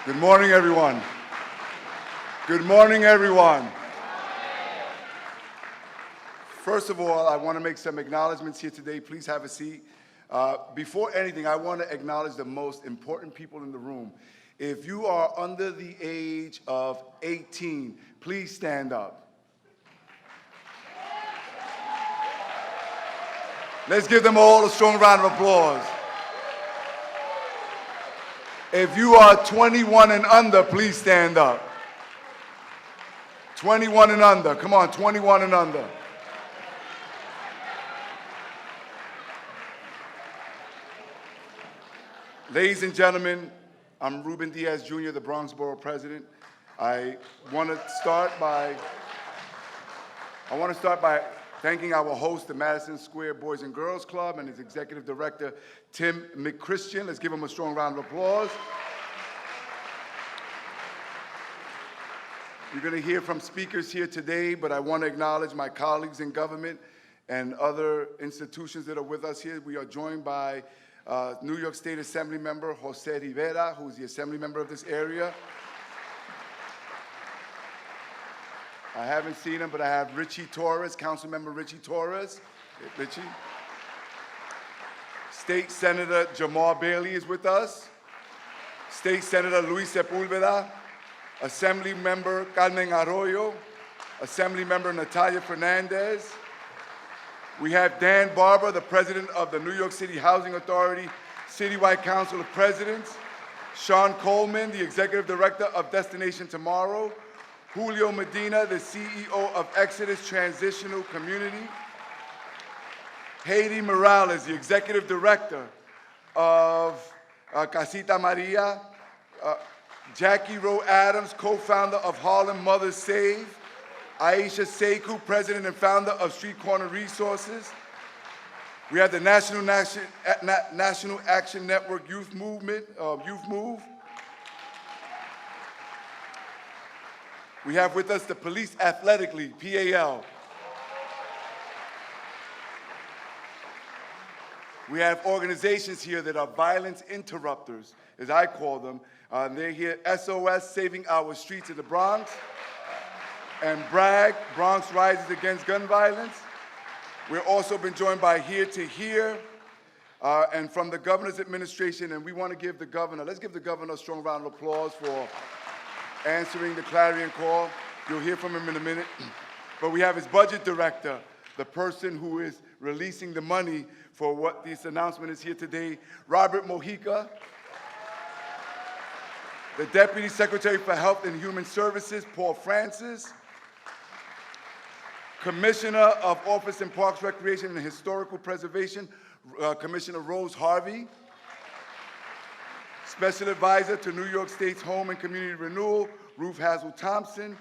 Good morning, everyone. Good morning, everyone. First of all, I want to make some acknowledgments here today. Please have a seat. Before anything, I want to acknowledge the most important people in the room. If you are under the age of 18, please stand up. Let's give them all a strong round of applause. If you are 21 and under, please stand up. 21 and under. Come on, 21 and under. Ladies and gentlemen, I'm Ruben Diaz Jr., the Bronx Borough President. I want to start by thanking our host, the Madison Square Boys and Girls Club, and his executive director, Tim McChristian. Let's give him a strong round of applause. You're going to hear from speakers here today, but I want to acknowledge my colleagues in government and other institutions that are with us here. We are joined by New York State Assembly member Jose Rivera, who is the assembly member of this area. I haven't seen him, but I have Richie Torres, Council Member Richie Torres. Richie. State Senator Jamal Bailey is with us. State Senator Luis Sepulveda. Assembly Member Carmen Arroyo. Assembly Member Natalia Fernandez. We have Dan Barber, the President of the New York City Housing Authority Citywide Council of Presidents. Sean Coleman, the Executive Director of Destination Tomorrow. Julio Medina, the CEO of Exodus Transitional Community. Haiti Morales, the Executive Director of Casita Maria. Jackie Rowe Adams, co-founder of Harlem Mothers Save. Aisha Sekou, President and founder of Street Corner Resources. We have the National Action Network Youth Move. We have with us the Police Athletic League, PAL. We have organizations here that are violence interrupters, as I call them. They're here, SOS, Saving Our Streets in the Bronx, and BRAG, Bronx Rises Against Gun Violence. We've also been joined by Here to Hear, and from the governor's administration, and we want to give the governor, let's give the governor a strong round of applause for answering the clarion call. You'll hear from him in a minute. But we have his budget director, the person who is releasing the money for what this announcement is here today, Robert Mojica. The Deputy Secretary for Health and Human Services, Paul Francis. Commissioner of Office and Parks, Recreation and Historical Preservation, Commissioner Rose Harvey. Special Advisor to New York State's Home and Community Renewal, Ruth Hazel-Thompson.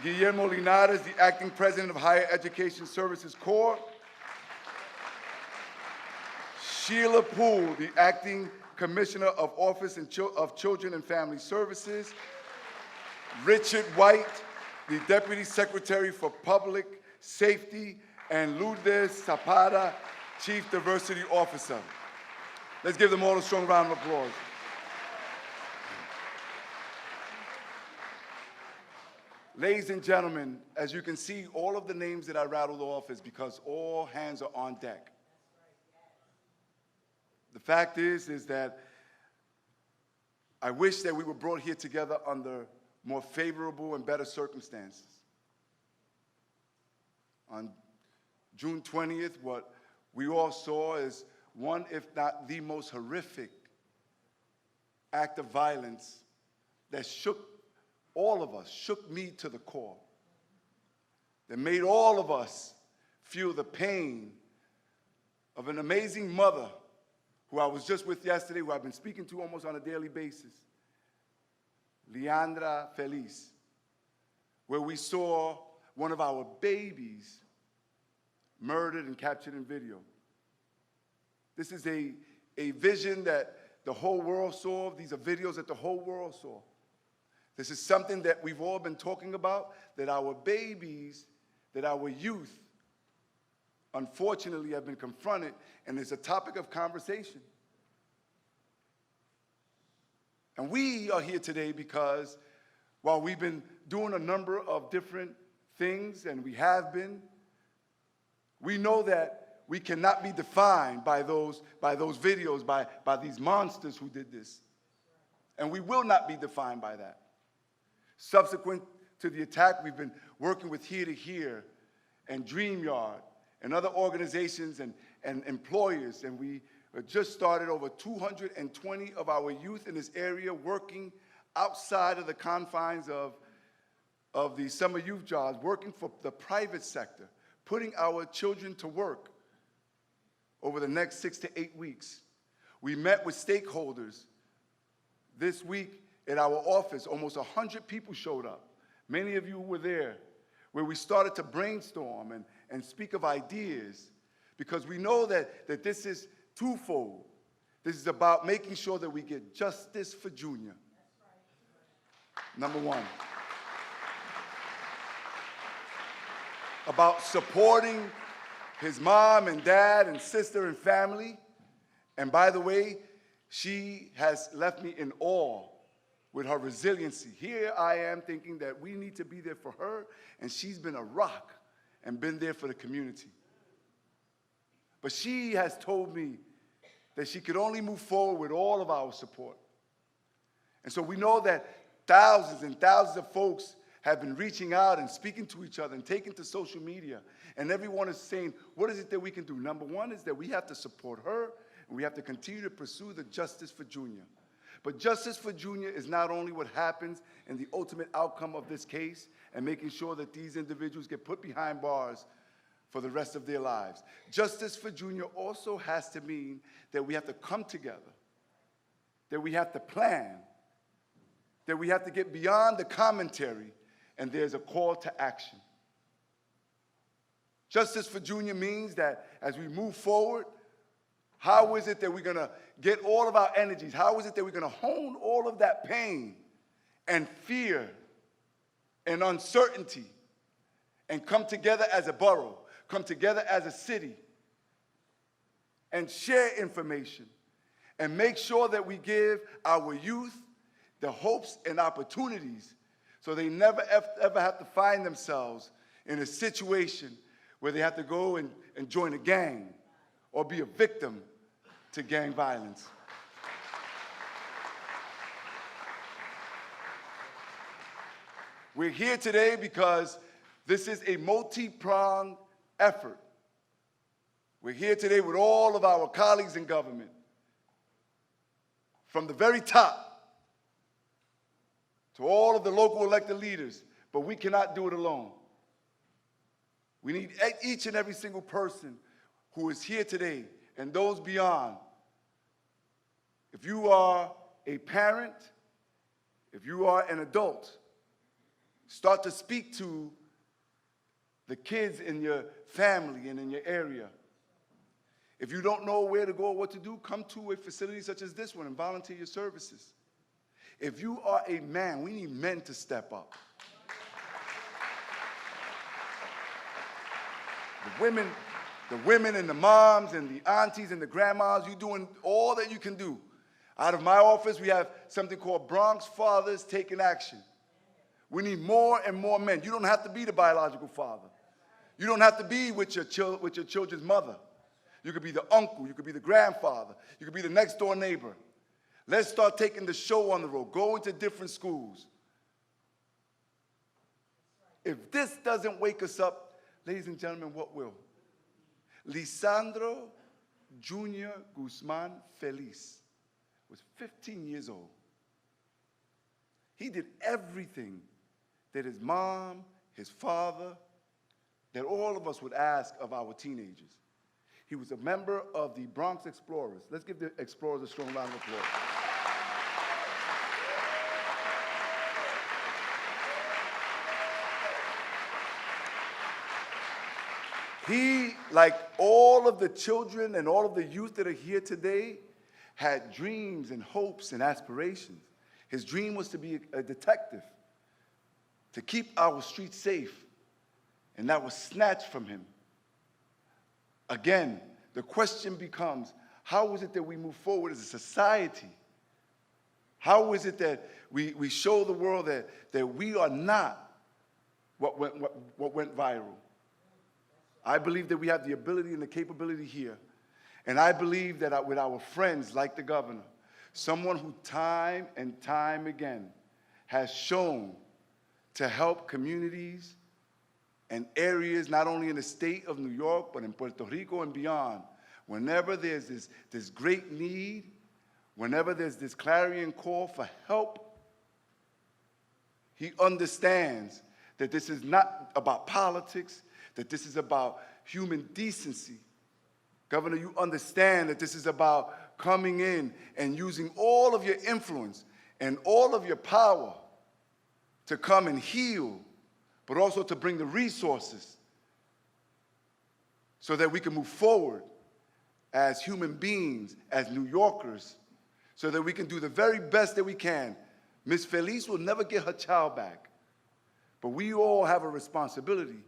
Guillermo Linares, the Acting President of Higher Education Services Corps. Sheila Poole, the Acting Commissioner of Office of Children and Family Services. Richard White, the Deputy Secretary for Public Safety, and Lourdes Zapata, Chief Diversity Officer. Let's give them all a strong round of applause. Ladies and gentlemen, as you can see, all of the names that I rattled off is because all hands are on deck. The fact is that I wish that we were brought here together under more favorable and better circumstances. On June 20th, what we all saw is one, if not the most horrific act of violence that shook all of us, shook me to the core, that made all of us feel the pain of an amazing mother who I was just with yesterday, who I've been speaking to almost on a daily basis, Leandra Feliz, where we saw one of our babies murdered and captured in video. This is a vision that the whole world saw. These are videos that the whole world saw. This is something that we've all been talking about, that our babies, that our youth, unfortunately have been confronted, and it's a topic of conversation. And we are here today because while we've been doing a number of different things, and we have been, we know that we cannot be defined by those videos, by these monsters who did this. And we will not be defined by that. Subsequent to the attack, we've been working with Here to Here and DreamYard and other organizations and employers, and we just started over 220 of our youth in this area working outside of the confines of the summer youth jobs, working for the private sector, putting our children to work over the next 6 to 8 weeks. We met with stakeholders this week at our office. Almost 100 people showed up. Many of you were there, where we started to brainstorm and speak of ideas, because we know that this is twofold. This is about making sure that we get justice for Junior. Number one. About supporting his mom and dad and sister and family. And by the way, she has left me in awe with her resiliency. Here I am thinking that we need to be there for her, and she's been a rock and been there for the community. But she has told me that she could only move forward with all of our support. And so we know that thousands and thousands of folks have been reaching out and speaking to each other and taking to social media. And everyone is saying, what is it that we can do? Number one is that we have to support her, and we have to continue to pursue the justice for Junior. But justice for Junior is not only what happens in the ultimate outcome of this case and making sure that these individuals get put behind bars for the rest of their lives. Justice for Junior also has to mean that we have to come together, that we have to plan, that we have to get beyond the commentary, and there's a call to action. Justice for Junior means that as we move forward, how is it that we're going to get all of our energies? How is it that we're going to hone all of that pain and fear and uncertainty and come together as a borough, come together as a city, and share information and make sure that we give our youth the hopes and opportunities so they never ever have to find themselves in a situation where they have to go and join a gang or be a victim to gang violence. We're here today because this is a multi-pronged effort. We're here today with all of our colleagues in government, from the very top to all of the local elected leaders, but we cannot do it alone. We need each and every single person who is here today and those beyond. If you are a parent, if you are an adult, start to speak to the kids in your family and in your area. If you don't know where to go or what to do, come to a facility such as this one and volunteer your services. If you are a man, we need men to step up. The women and the moms and the aunties and the grandmas, you're doing all that you can do. Out of my office, we have something called Bronx Fathers Taking Action. We need more and more men. You don't have to be the biological father. You don't have to be with your children's mother. You could be the uncle. You could be the grandfather. You could be the next door neighbor. Let's start taking the show on the road. Go into different schools. If this doesn't wake us up, ladies and gentlemen, what will? Lisandro Junior Guzman Feliz was 15 years old. He did everything that his mom, his father, that all of us would ask of our teenagers. He was a member of the Bronx Explorers. Let's give the Explorers a strong round of applause. He, like all of the children and all of the youth that are here today, had dreams and hopes and aspirations. His dream was to be a detective, to keep our streets safe, and that was snatched from him. Again, the question becomes, how is it that we move forward as a society? How is it that we show the world that we are not what went viral? I believe that we have the ability and the capability here. And I believe that with our friends like the governor, someone who time and time again has shown to help communities and areas, not only in the state of New York, but in Puerto Rico and beyond. Whenever there's this great need, whenever there's this clarion call for help, he understands that this is not about politics, that this is about human decency. Governor, you understand that this is about coming in and using all of your influence and all of your power to come and heal, but also to bring the resources so that we can move forward as human beings, as New Yorkers, so that we can do the very best that we can. Miss Feliz will never get her child back, but we all have a responsibility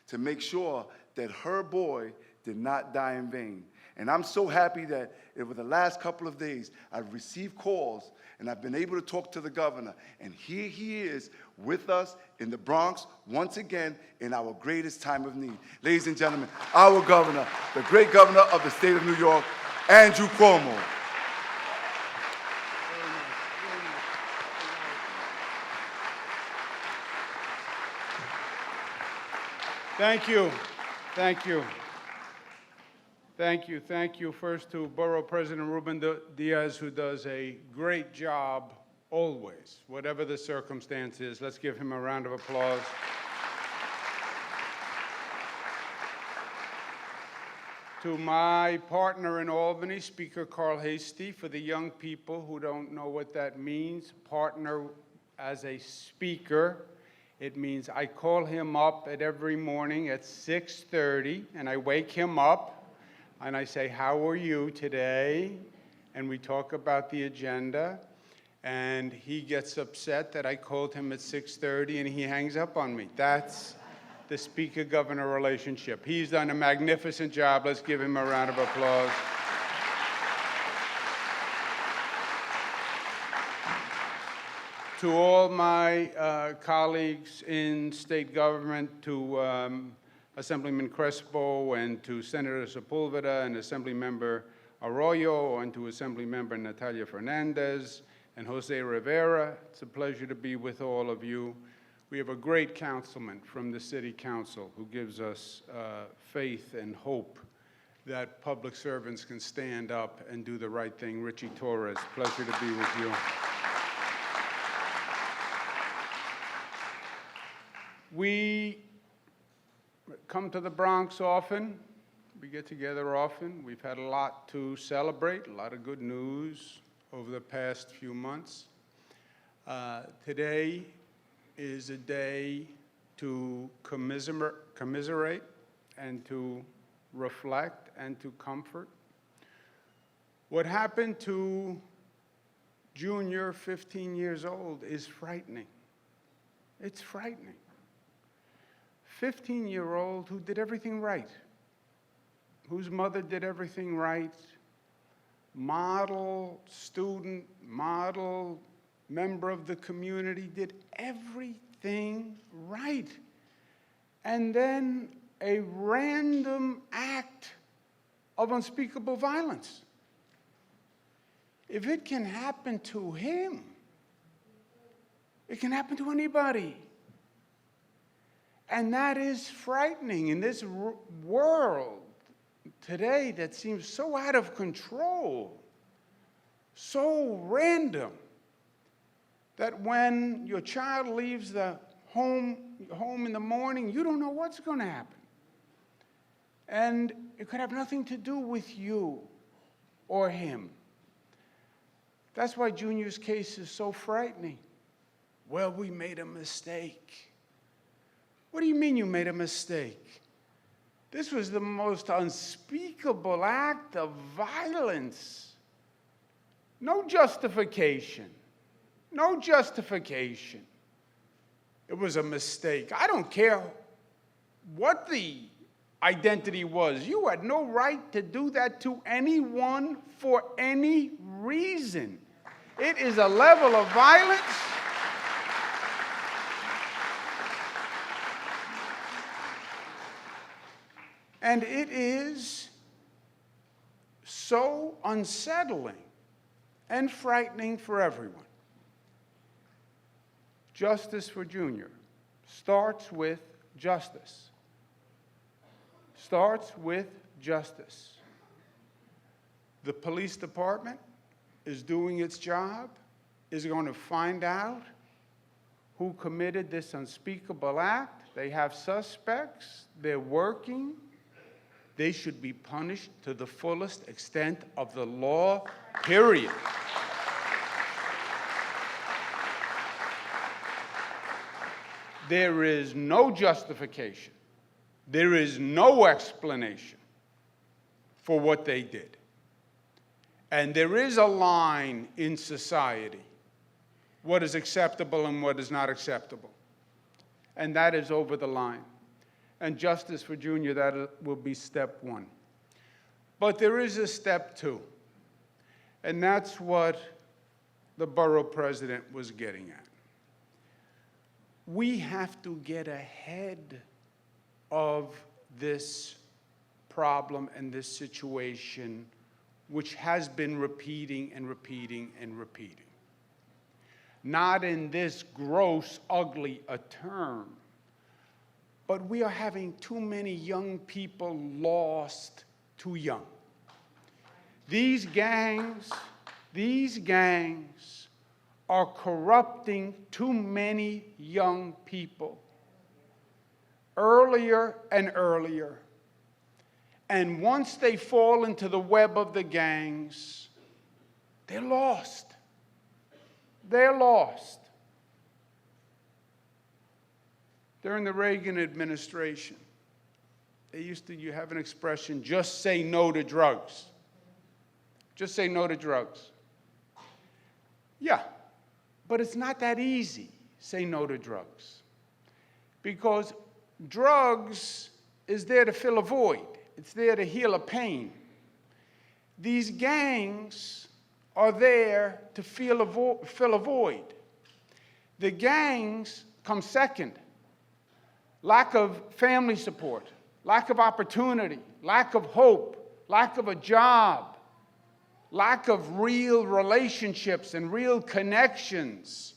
to make sure that her boy did not die in vain. And I'm so happy that over the last couple of days, I've received calls and I've been able to talk to the governor. And here he is with us in the Bronx once again in our greatest time of need. Ladies and gentlemen, our governor, the great governor of the state of New York, Andrew Cuomo. Thank you. Thank you. Thank you. Thank you first to Borough President Ruben Diaz, who does a great job always, whatever the circumstances. Let's give him a round of applause. To my partner in Albany, Speaker Carl Hastie, for the young people who don't know what that means, partner as a speaker. It means I call him up every morning at 6:30, and I wake him up, and I say, how are you today? And we talk about the agenda, and he gets upset that I called him at 6:30, and he hangs up on me. That's the speaker-governor relationship. He's done a magnificent job. Let's give him a round of applause. To all my colleagues in state government, to Assemblyman Crespo and to Senator Sepulveda and Assemblymember Arroyo and to Assemblymember Natalia Fernandez and Jose Rivera, it's a pleasure to be with all of you. We have a great councilman from the City Council who gives us faith and hope that public servants can stand up and do the right thing. Richie Torres, pleasure to be with you. We come to the Bronx often. We get together often. We've had a lot to celebrate, a lot of good news over the past few months. Today is a day to commiserate and to reflect and to comfort. What happened to Junior, 15 years old, is frightening. It's frightening. 15-year-old who did everything right, whose mother did everything right, model student, model member of the community, did everything right. And then a random act of unspeakable violence. If it can happen to him, it can happen to anybody. And that is frightening in this world today that seems so out of control, so random, that when your child leaves the home in the morning, you don't know what's going to happen. And it could have nothing to do with you or him. That's why Junior's case is so frightening. Well, we made a mistake. What do you mean you made a mistake? This was the most unspeakable act of violence. No justification. No justification. It was a mistake. I don't care what the identity was. You had no right to do that to anyone for any reason. It is a level of violence and it is so unsettling and frightening for everyone. Justice for Junior starts with justice. Starts with justice. The police department is doing its job, is going to find out who committed this unspeakable act. They have suspects. They're working. They should be punished to the fullest extent of the law, period. There is no justification. There is no explanation for what they did. And there is a line in society, what is acceptable and what is not acceptable. And that is over the line. And justice for Junior, that will be step one. But there is a step two. And that's what the borough president was getting at. We have to get ahead of this problem and this situation, which has been repeating and repeating and repeating. Not in this gross, ugly a term, but we are having too many young people lost too young. These gangs are corrupting too many young people earlier and earlier. And once they fall into the web of the gangs, they're lost. They're lost. During the Reagan administration, you have an expression, just say no to drugs. Just say no to drugs. Yeah, but it's not that easy, say no to drugs. Because drugs is there to fill a void. It's there to heal a pain. These gangs are there to fill a void. The gangs come second. Lack of family support, lack of opportunity, lack of hope, lack of a job, lack of real relationships and real connections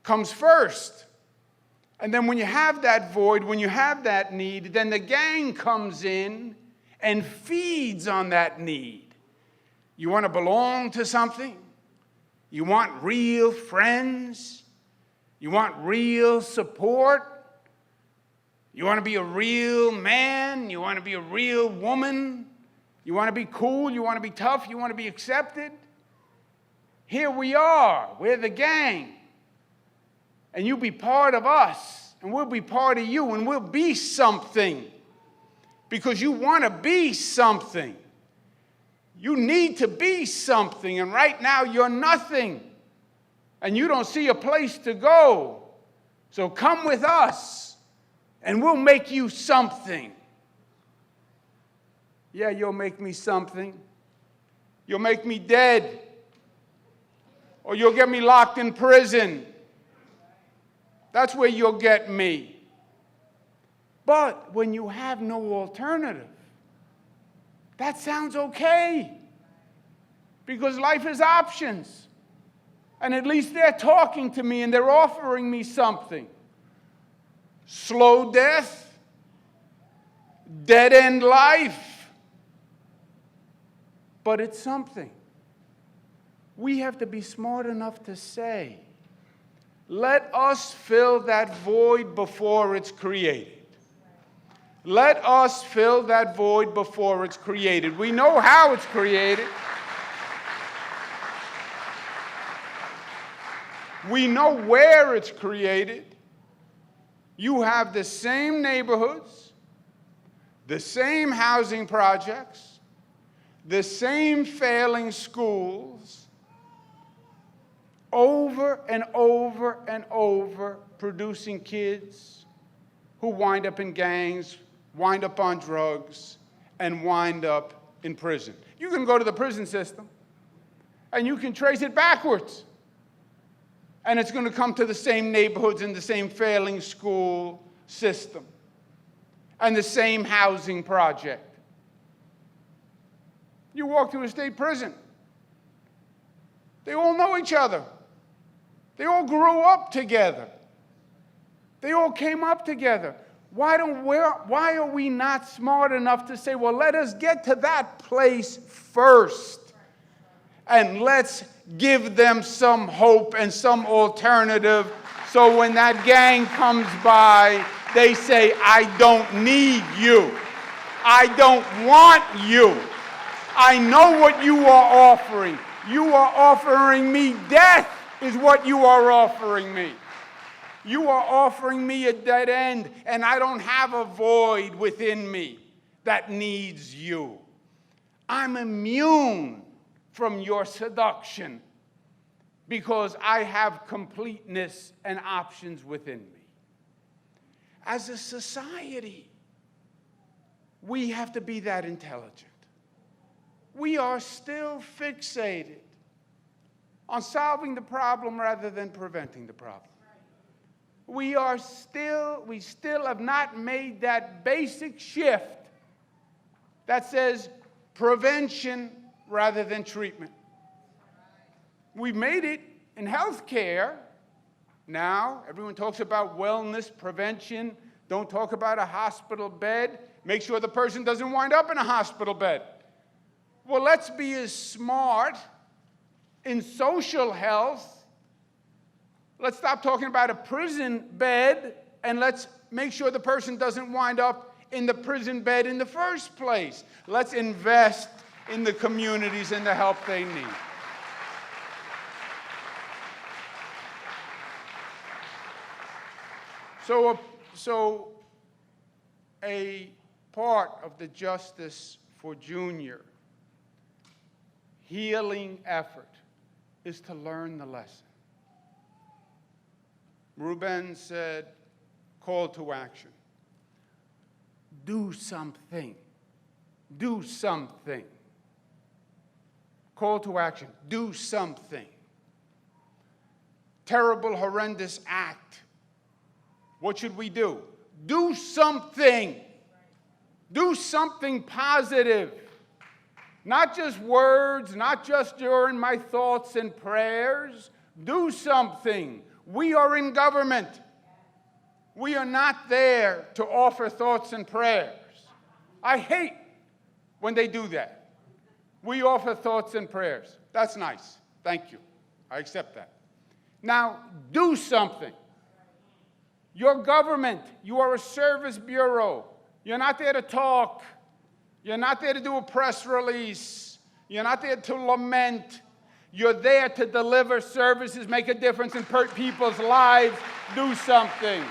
comes first. And then when you have that void, when you have that need, then the gang comes in and feeds on that need. You want to belong to something? You want real friends? You want real support? You want to be a real man? You want to be a real woman? You want to be cool? You want to be tough? You want to be accepted? Here we are. We're the gang. And you be part of us, and we'll be part of you, and we'll be something because you want to be something. You need to be something, and right now you're nothing, and you don't see a place to go. So come with us, and we'll make you something. Yeah, you'll make me something. You'll make me dead, or you'll get me locked in prison. That's where you'll get me. But when you have no alternative, that sounds okay. Because life is options. And at least they're talking to me and they're offering me something. Slow death, dead-end life. But it's something. We have to be smart enough to say, let us fill that void before it's created. Let us fill that void before it's created. We know how it's created. We know where it's created. You have the same neighborhoods, the same housing projects, the same failing schools, over and over and over, producing kids who wind up in gangs, wind up on drugs, and wind up in prison. You can go to the prison system, And you can trace it backwards. And it's going to come to the same neighborhoods and the same failing school system and the same housing project. You walk through a state prison. They all know each other. They all grew up together. They all came up together. Why are we not smart enough to say, well, let us get to that place first, and let's give them some hope and some alternative, so when that gang comes by, they say, I don't need you. I don't want you. I know what you are offering. You are offering me death is what you are offering me. You are offering me a dead end, and I don't have a void within me that needs you. I'm immune from your seduction because I have completeness and options within me. As a society, we have to be that intelligent. We are still fixated on solving the problem rather than preventing the problem. We still have not made that basic shift that says prevention rather than treatment. We've made it in healthcare. Now, everyone talks about wellness, prevention. Don't talk about a hospital bed. Make sure the person doesn't wind up in a hospital bed. Well, let's be as smart in social health. Let's stop talking about a prison bed, and let's make sure the person doesn't wind up in the prison bed in the first place. Let's invest in the communities and the help they need. So a part of the Justice for Junior healing effort is to learn the lesson. Ruben said, call to action. Do something. Do something. Call to action. Do something. Terrible, horrendous act. What should we do? Do something. Do something positive. Not just words, not just during my thoughts and prayers. Do something. We are in government. We are not there to offer thoughts and prayers. I hate when they do that. We offer thoughts and prayers. That's nice. Thank you. I accept that. Now, do something. Your government, you are a service bureau. You're not there to talk. You're not there to do a press release. You're not there to lament. You're there to deliver services, make a difference in people's lives. Do something.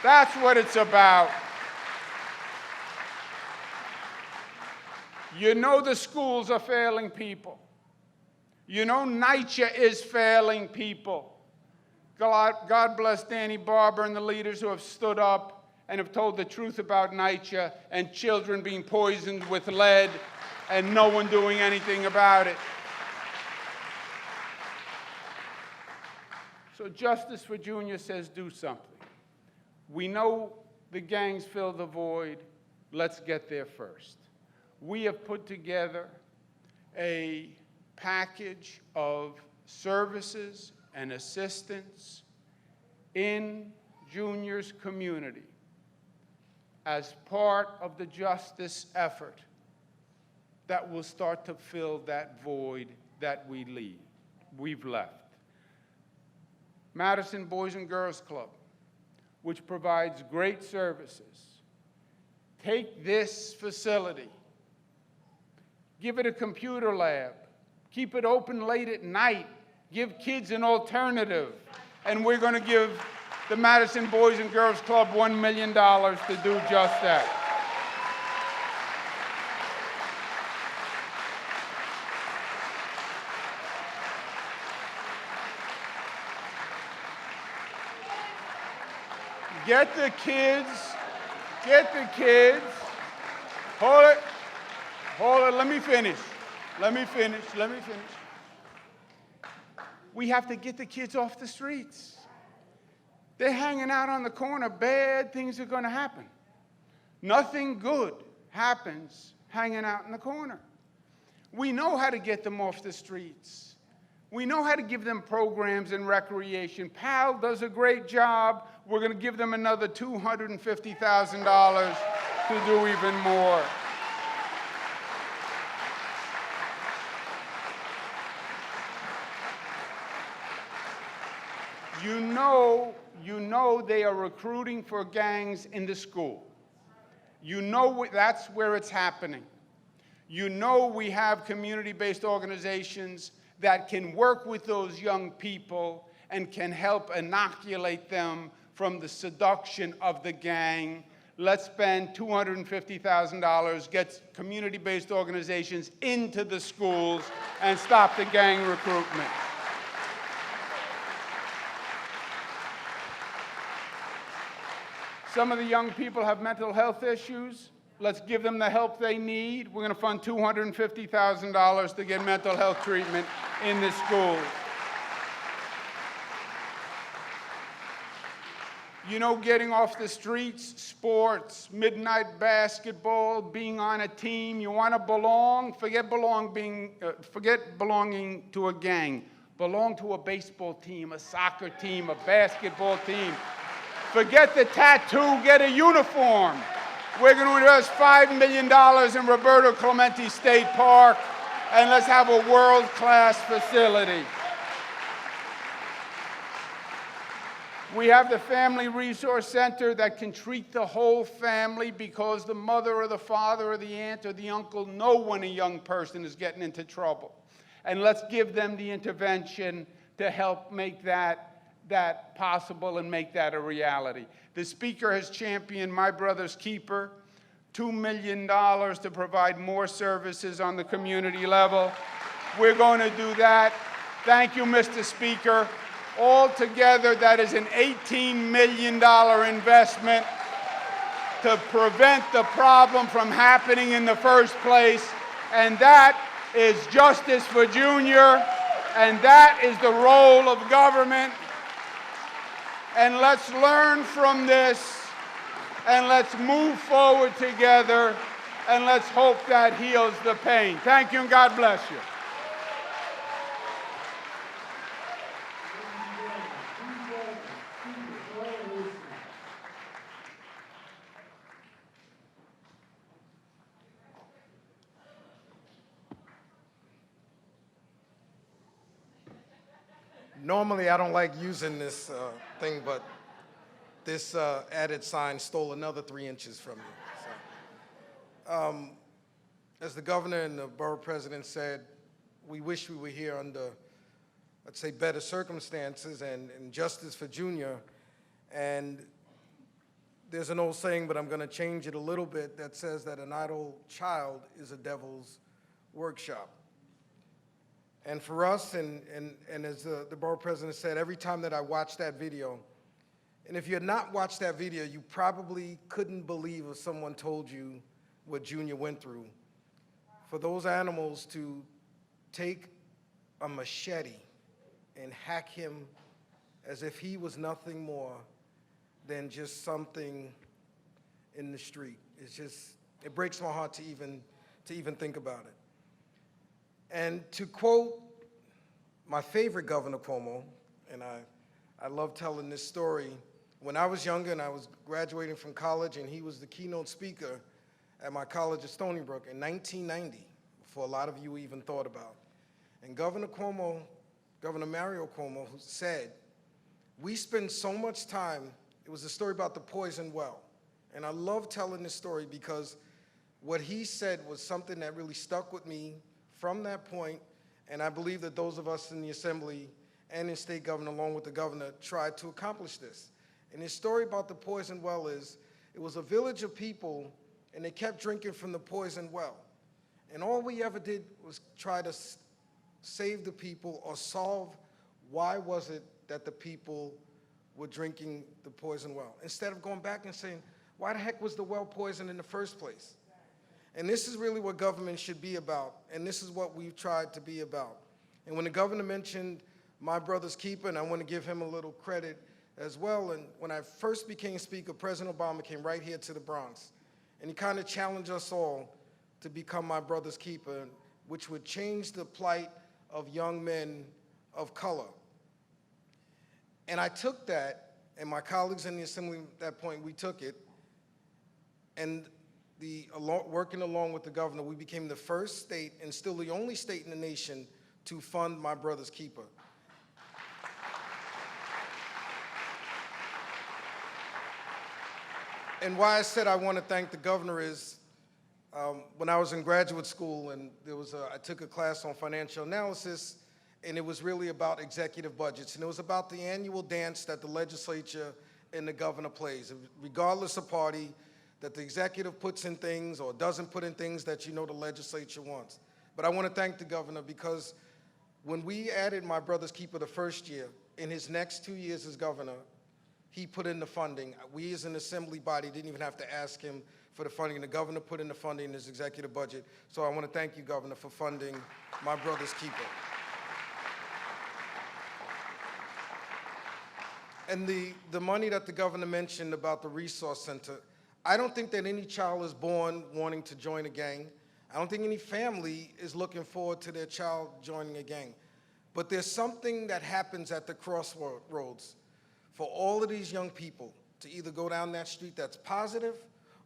That's what it's about. You know the schools are failing people. You know NYCHA is failing people. God bless Danny Barber and the leaders who have stood up and have told the truth about NYCHA and children being poisoned with lead and no one doing anything about it. So Justice for Junior says do something. We know the gangs fill the void. Let's get there first. We have put together a package of services and assistance in Junior's community as part of the justice effort that will start to fill that void that we've left. Madison Boys and Girls Club, which provides great services. Take this facility, give it a computer lab, keep it open late at night, give kids an alternative, and we're going to give the Madison Boys and Girls Club $1 million to do just that. Get the kids, hold it, let me finish. We have to get the kids off the streets. They're hanging out on the corner, bad things are going to happen. Nothing good happens hanging out in the corner. We know how to get them off the streets. We know how to give them programs and recreation. PAL does a great job. We're going to give them another $250,000 to do even more. You know they are recruiting for gangs in the school. You know that's where it's happening. You know we have community-based organizations that can work with those young people and can help inoculate them from the seduction of the gang. Let's spend $250,000, get community-based organizations into the schools and stop the gang recruitment. Some of the young people have mental health issues. Let's give them the help they need. We're going to fund $250,000 to get mental health treatment in the schools. You know, getting off the streets, sports, midnight basketball, being on a team. You want to belong? Forget belonging to a gang. Belong to a baseball team, a soccer team, a basketball team. Forget the tattoo, get a uniform. We're going to invest $5 million in Roberto Clemente State Park, and let's have a world-class facility. We have the Family Resource Center that can treat the whole family because the mother or the father or the aunt or the uncle know when a young person is getting into trouble. And let's give them the intervention to help make that possible and make that a reality. The Speaker has championed My Brother's Keeper, $2 million to provide more services on the community level. We're going to do that. Thank you, Mr. Speaker. Altogether, that is an $18 million investment to prevent the problem from happening in the first place. And that is justice for Junior, and that is the role of government. And let's learn from this, and let's move forward together, and let's hope that heals the pain. Thank you, and God bless you. Normally, I don't like using this thing, but this added sign stole another 3 inches from me. So, as the governor and the borough president said, we wish we were here under, let's say, better circumstances and justice for Junior. And there's an old saying, but I'm going to change it a little bit, that says that an idle child is a devil's workshop. And for us, and as the borough president said, every time that I watch that video, and if you had not watched that video, you probably couldn't believe if someone told you what Junior went through. For those animals to take a machete and hack him as if he was nothing more than just something in the street. It's just, it breaks my heart to even think about it. And to quote my favorite Governor Cuomo, and I love telling this story, when I was younger and I was graduating from college and he was the keynote speaker at my college at Stony Brook in 1990, before a lot of you even thought about. And Governor Cuomo, Governor Mario Cuomo, who said, we spend so much time, it was a story about the poison well. And I love telling this story because what he said was something that really stuck with me from that point, and I believe that those of us in the Assembly and in state government, along with the governor, tried to accomplish this. And his story about the poison well is, it was a village of people, and they kept drinking from the poison well. And all we ever did was try to save the people or solve why was it that the people were drinking the poison well, instead of going back and saying, why the heck was the well poisoned in the first place? And this is really what government should be about, and this is what we've tried to be about. And when the governor mentioned my brother's keeper, and I want to give him a little credit as well, and when I first became Speaker, President Obama came right here to the Bronx, and he kind of challenged us all to become my brother's keeper, which would change the plight of young men of color. And I took that, and my colleagues in the Assembly at that point, we took it, and working along with the governor, we became the first state, and still the only state in the nation, to fund my brother's keeper. And why I said I want to thank the governor is, when I was in graduate school, and I took a class on financial analysis, and it was really about executive budgets, and it was about the annual dance that the legislature and the governor plays, regardless of party, that the executive puts in things or doesn't put in things that the legislature wants. But I want to thank the governor, because when we added my brother's keeper the first year, in his next 2 years as governor, he put in the funding. We as an assembly body didn't even have to ask him for the funding. The governor put in the funding in his executive budget. So I want to thank you, Governor, for funding my brother's keeper. And the money that the governor mentioned about the resource center, I don't think that any child is born wanting to join a gang. I don't think any family is looking forward to their child joining a gang. But there's something that happens at the crossroads for all of these young people to either go down that street that's positive,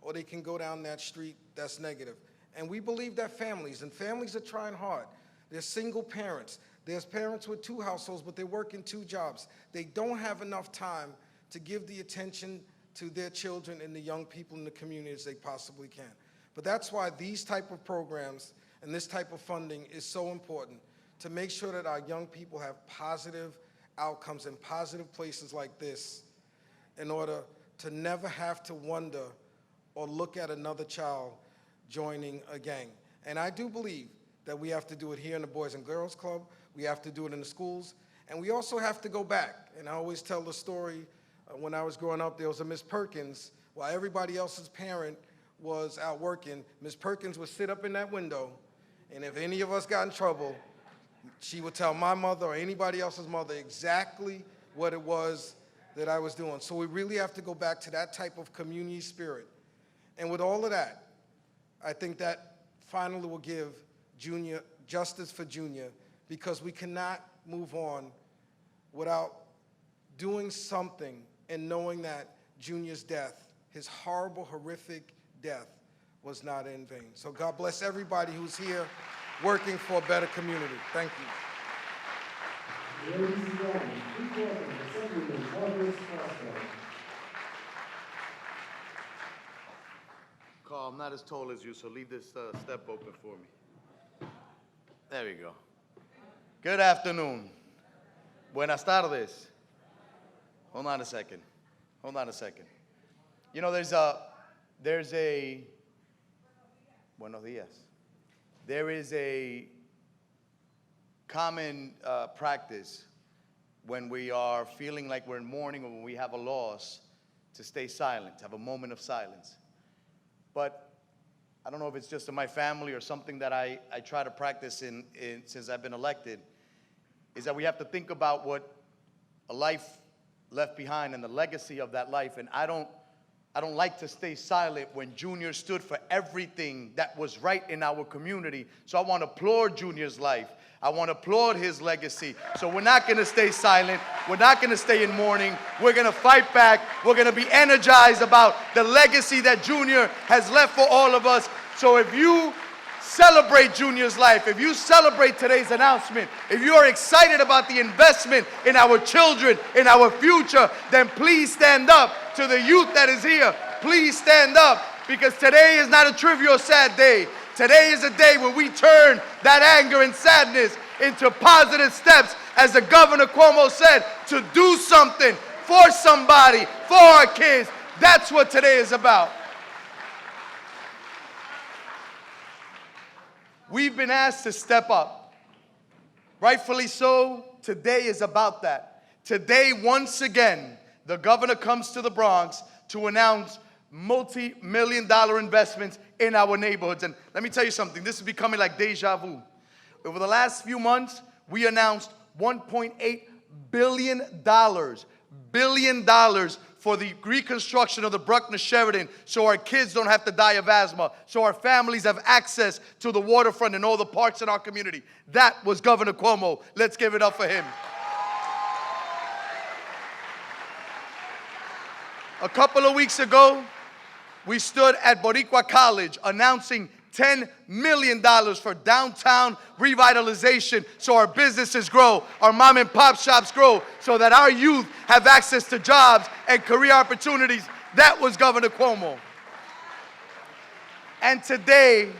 or they can go down that street that's negative. And we believe that families are trying hard. There's single parents. There's parents with 2 households, but they're working 2 jobs. They don't have enough time to give the attention to their children and the young people in the community as they possibly can. But that's why these type of programs and this type of funding is so important, to make sure that our young people have positive outcomes in positive places like this, in order to never have to wonder or look at another child joining a gang. And I do believe that we have to do it here in the Boys and Girls Club, we have to do it in the schools, and we also have to go back. And I always tell the story, when I was growing up, there was a Miss Perkins. While everybody else's parent was out working, Miss Perkins would sit up in that window, and if any of us got in trouble, she would tell my mother or anybody else's mother exactly what it was that I was doing. So we really have to go back to that type of community spirit. And with all of that, I think that finally will give Junior justice for Junior, because we cannot move on without doing something and knowing that Junior's death, his horrible, horrific death, was not in vain. So God bless everybody who's here working for a better community. Thank you. Ladies and gentlemen, please welcome Assemblyman Douglas Costello. Carl, I'm not as tall as you, so leave this step open for me. There we go. Good afternoon. Buenas tardes. Hold on a second. Hold on a second. You know, there's a, buenos dias. There is a common practice when we are feeling like we're in mourning or when we have a loss, to stay silent, to have a moment of silence. But I don't know if it's just in my family or something that I try to practice since I've been elected, is that we have to think about what a life left behind and the legacy of that life. And I don't like to stay silent when Junior stood for everything that was right in our community. So I want to applaud Junior's life. I want to applaud his legacy. So we're not going to stay silent. We're not going to stay in mourning. We're going to fight back. We're going to be energized about the legacy that Junior has left for all of us. So if you celebrate Junior's life, if you celebrate today's announcement, if you are excited about the investment in our children, in our future, then please stand up. To the youth that is here, please stand up, because today is not a trivial sad day. Today is a day where we turn that anger and sadness into positive steps, as the Governor Cuomo said, to do something for somebody, for our kids. That's what today is about. We've been asked to step up. Rightfully so, today is about that. Today, once again, the governor comes to the Bronx to announce multi-million-dollar investments in our neighborhoods. And let me tell you something, this is becoming like deja vu. Over the last few months, we announced $1.8 billion for the reconstruction of the Bruckner Sheridan, so our kids don't have to die of asthma, so our families have access to the waterfront and all the parks in our community. That was Governor Cuomo. Let's give it up for him. A couple of weeks ago, we stood at Boricua College announcing $10 million for downtown revitalization so our businesses grow, our mom and pop shops grow, so that our youth have access to jobs and career opportunities. That was Governor Cuomo. And today,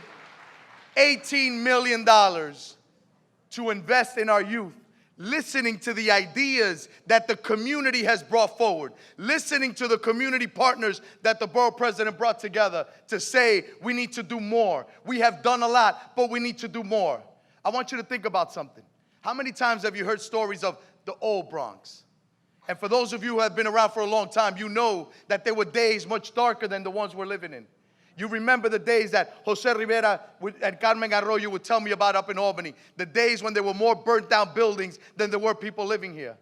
$18 million to invest in our youth, listening to the ideas that the community has brought forward, listening to the community partners that the borough president brought together to say we need to do more. We have done a lot, but we need to do more. I want you to think about something. How many times have you heard stories of the old Bronx? And for those of you who have been around for a long time, you know that there were days much darker than the ones we're living in. You remember the days that Jose Rivera and Carmen Arroyo would tell me about up in Albany. The days when there were more burnt down buildings than there were people living here.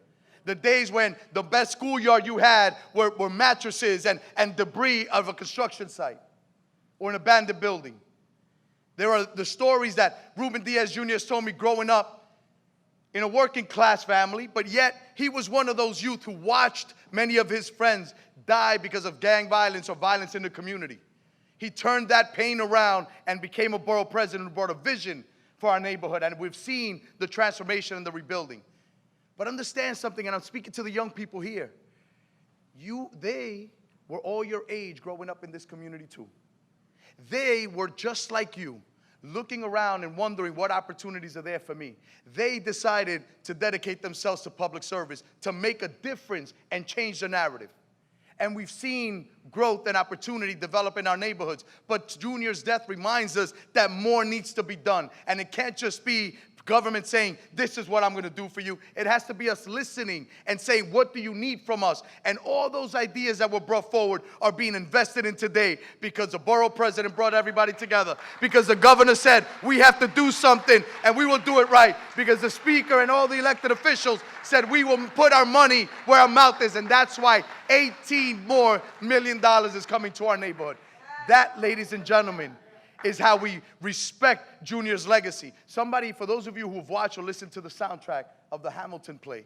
The days when the best schoolyard you had were mattresses and debris of a construction site or an abandoned building. There are the stories that Ruben Diaz Jr. has told me growing up in a working class family, but yet he was one of those youth who watched many of his friends die because of gang violence or violence in the community. He turned that pain around and became a borough president who brought a vision for our neighborhood. And we've seen the transformation and the rebuilding. But understand something, and I'm speaking to the young people here. They were all your age growing up in this community too. They were just like you, looking around and wondering what opportunities are there for me. They decided to dedicate themselves to public service, to make a difference and change the narrative. And we've seen growth and opportunity develop in our neighborhoods. But Junior's death reminds us that more needs to be done. And it can't just be government saying, this is what I'm going to do for you. It has to be us listening and saying, what do you need from us? And all those ideas that were brought forward are being invested in today because the borough president brought everybody together. Because the governor said, we have to do something and we will do it right. Because the speaker and all the elected officials said, we will put our money where our mouth is. And that's why $18 million more is coming to our neighborhood. That, ladies and gentlemen, is how we respect Junior's legacy. Somebody, for those of you who've watched or listened to the soundtrack of the Hamilton play,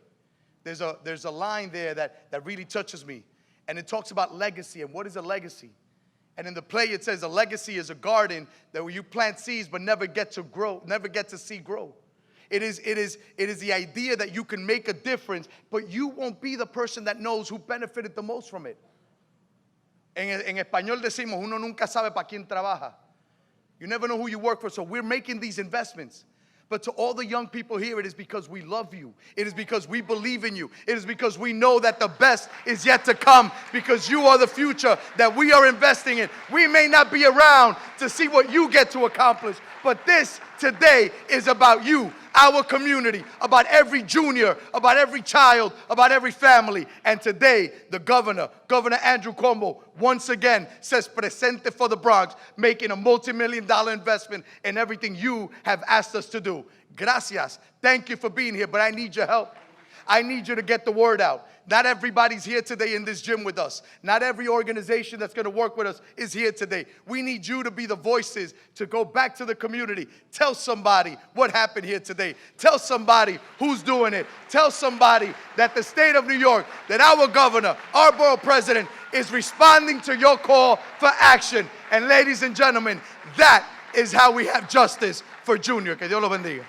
there's a line there that really touches me. And it talks about legacy and what is a legacy. And in the play it says a legacy is a garden that where you plant seeds but never get to grow, never get to see grow. It is the idea that you can make a difference, but you won't be the person that knows who benefited the most from it. En español decimos, uno nunca sabe para quién trabaja. You never know who you work for, so we're making these investments. But to all the young people here, it is because we love you. It is because we believe in you. It is because we know that the best is yet to come, because you are the future that we are investing in. We may not be around to see what you get to accomplish, but this today is about you, our community, about every junior, about every child, about every family. And today, the Governor Andrew Cuomo, once again says presente for the Bronx, making a multi-million-dollar investment in everything you have asked us to do. Gracias. Thank you for being here, but I need your help. I need you to get the word out. Not everybody's here today in this gym with us. Not every organization that's going to work with us is here today. We need you to be the voices to go back to the community. Tell somebody what happened here today. Tell somebody who's doing it. Tell somebody that the state of New York, that our governor, our borough president is responding to your call for action. And ladies and gentlemen, that is how we have justice for Junior. Que Dios lo bendiga.